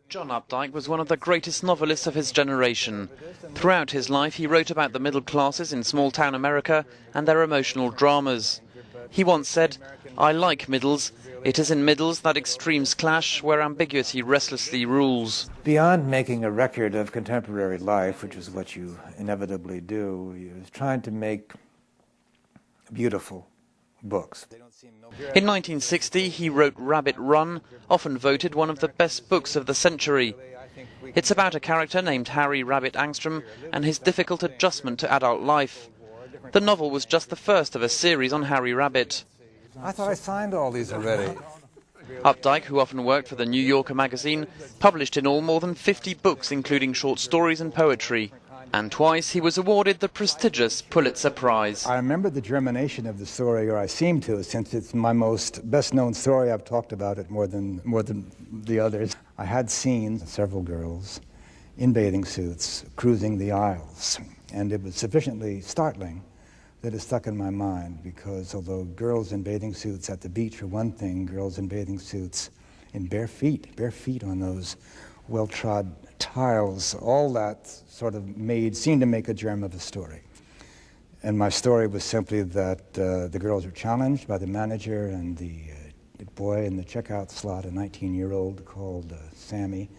John Updike was one of the greatest novelists of his generation. Throughout his life, he wrote about the middle classes in small-town America and their emotional dramas. He once said, "I like middles. It is in middles that extremes clash, where ambiguity restlessly rules." Beyond making a record of contemporary life, which is what you inevitably do, he was trying to make beautiful books. In 1960, he wrote Rabbit Run, often voted one of the best books of the century. It's about a character named Harry Rabbit Angstrom and his difficult adjustment to adult life. The novel was just the first of a series on Harry Rabbit. I thought I signed all these already. Updike, who often worked for the New Yorker magazine, published in all more than 50 books, including short stories and poetry. And twice he was awarded the prestigious Pulitzer Prize. I remember the germination of the story, or I seem to, since it's my most best-known story. I've talked about it more than the others. I had seen several girls in bathing suits cruising the aisles, and it was sufficiently startling that it stuck in my mind, because although girls in bathing suits at the beach are one thing, girls in bathing suits in bare feet on those well-trod tiles, all that sort of seemed to make a germ of a story. And my story was simply that the girls are challenged by the manager, and the boy in the checkout slot, a 19-year-old called Sammy,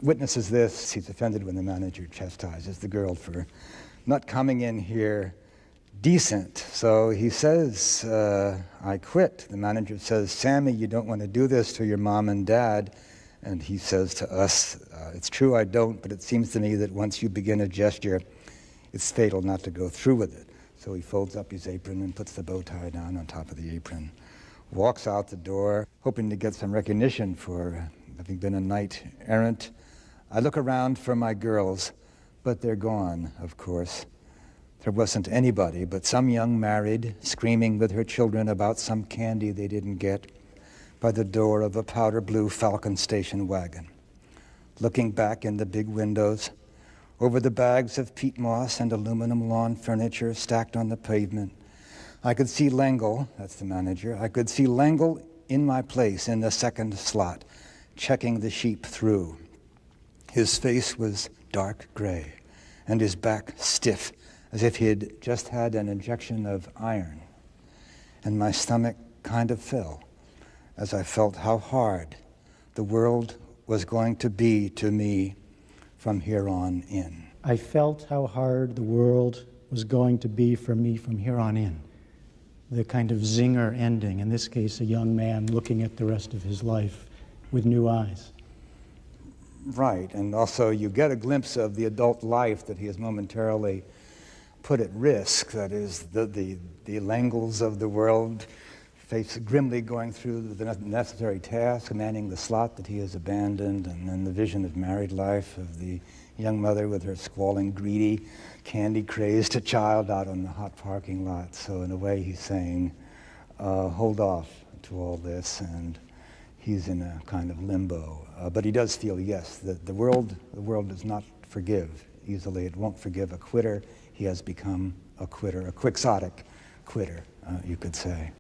witnesses this. He's offended when the manager chastises the girl for not coming in here decent. So he says, "I quit." The manager says, "Sammy, you don't want to do this to your mom and dad." And he says to us, "It's true I don't, but it seems to me that once you begin a gesture, it's fatal not to go through with it." So he folds up his apron and puts the bow tie down on top of the apron, walks out the door, hoping to get some recognition for having been a knight errant. I look around for my girls, but they're gone, of course. There wasn't anybody but some young married screaming with her children about some candy they didn't get by the door of a powder blue Falcon station wagon. Looking back in the big windows, over the bags of peat moss and aluminum lawn furniture stacked on the pavement, I could see L'Engle, that's the manager, I could see L'Engle in my place in the second slot, checking the sheep through. His face was dark gray, and his back stiff, as if he'd just had an injection of iron. And my stomach kind of fell as I felt how hard the world was going to be to me from here on in. I felt how hard the world was going to be for me from here on in. The kind of zinger ending, in this case, a young man looking at the rest of his life with new eyes. Right, and also you get a glimpse of the adult life that he has momentarily put at risk. That is, the L'Engles of the world face grimly going through the necessary task, manning the slot that he has abandoned, and then the vision of married life of the young mother with her squalling, greedy, candy-crazed child out on the hot parking lot. So in a way he's saying, hold off to all this, and he's in a kind of limbo. But he does feel, yes, that the world does not forgive easily. It won't forgive a quitter. He has become a quitter, a quixotic quitter, you could say.